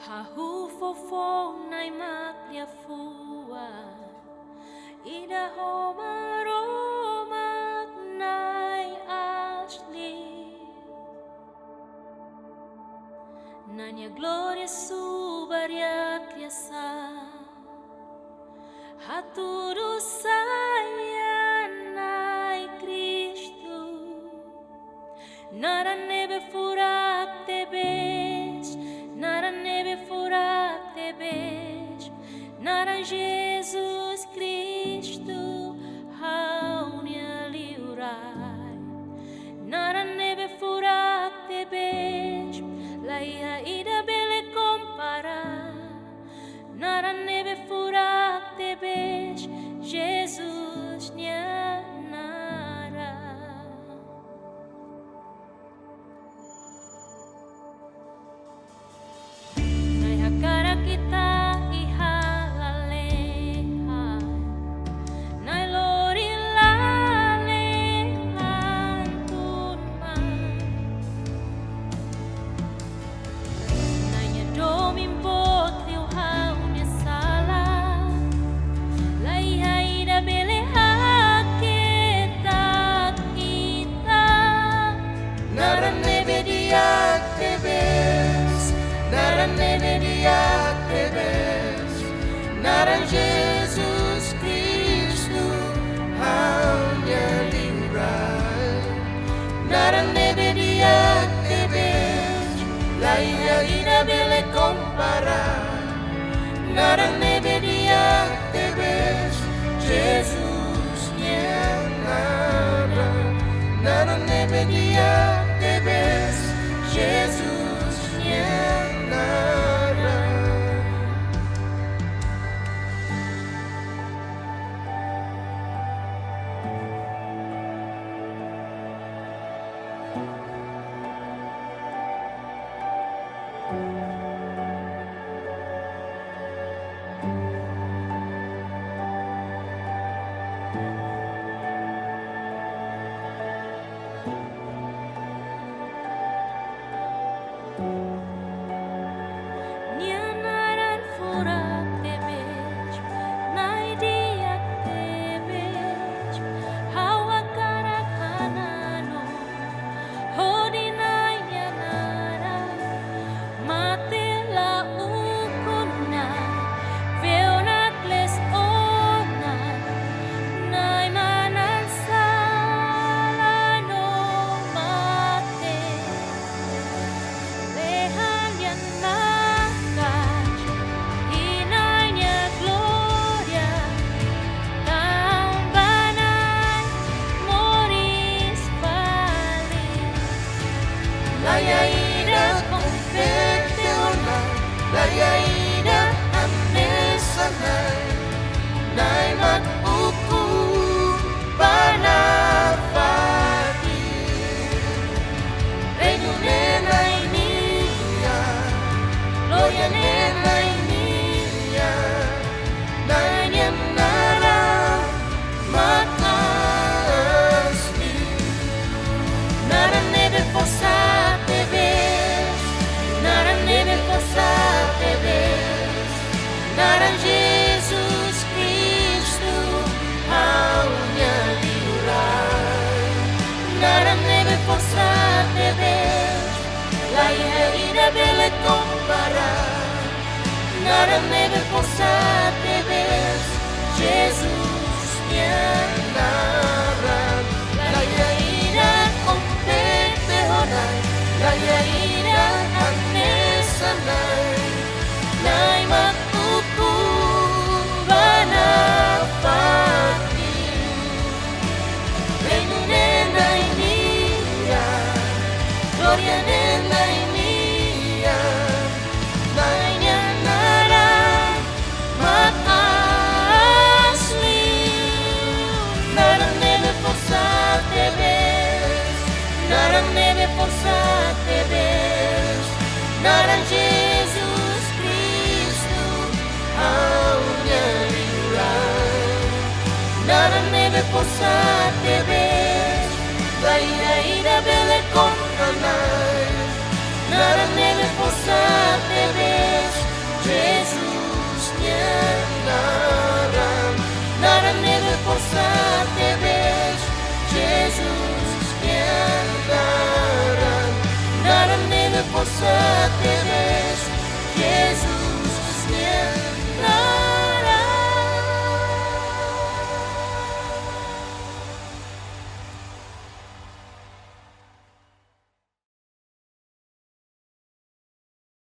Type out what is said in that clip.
Hahufofo nai maklia fua ida homaromak nai asli nanya gloria subaria kiasa haturu saya nai Kristu nara nebe furak tebes nara nebe furak tebes nara Jesus Kristu haunia liurai nara nebe furak tebes laia ida bele compara nara nebe furak tebes Jesus nya nara nai hakara kita ihalaleha nai lori lalehan tunma nai nyadomin bot liu haunya salah lai haida bele haketat kita Nara nebe diak tebes, nara nebe diak tebes, nara Jesus Kristu haunya liurai. Nara nebe diak tebes, laia ida bele compara. Nara nebe diak tebes, Jesus nya nara. Nara nebe diak tebes, Jesus nya nara. Nianaran furak tebes nai diak tebes hawa karakanano hodi nai nianara matela ukuna veonat les ona nai manan salano mate lehan yang nakas inanya gloria tambanan moris vali Laia ida compete ona, laia ida anesanai, nai mat uku panapati. Reino nenai nia, gloria nenai nia, nai nara mata asli. Nara nebe fosa tebes, nara nebe fosa tebes, nara Jesus Kristu haunya liurai. Nara nebe fosa tebes, laia ida bele compara. Nara nebe fosa tebes, Jesus nya nara. Laia ida compete horai, laia ida anesanai, nai matuku banapati. Reino nenai nia, gloria nenai nia, nai nara mat asli. Nara nebe fosa tebes, nara nebe fosa tebes, nara Jesus Kristu haunya liurai. Nara nebe fosa tebes, laia ida bele compranai. força te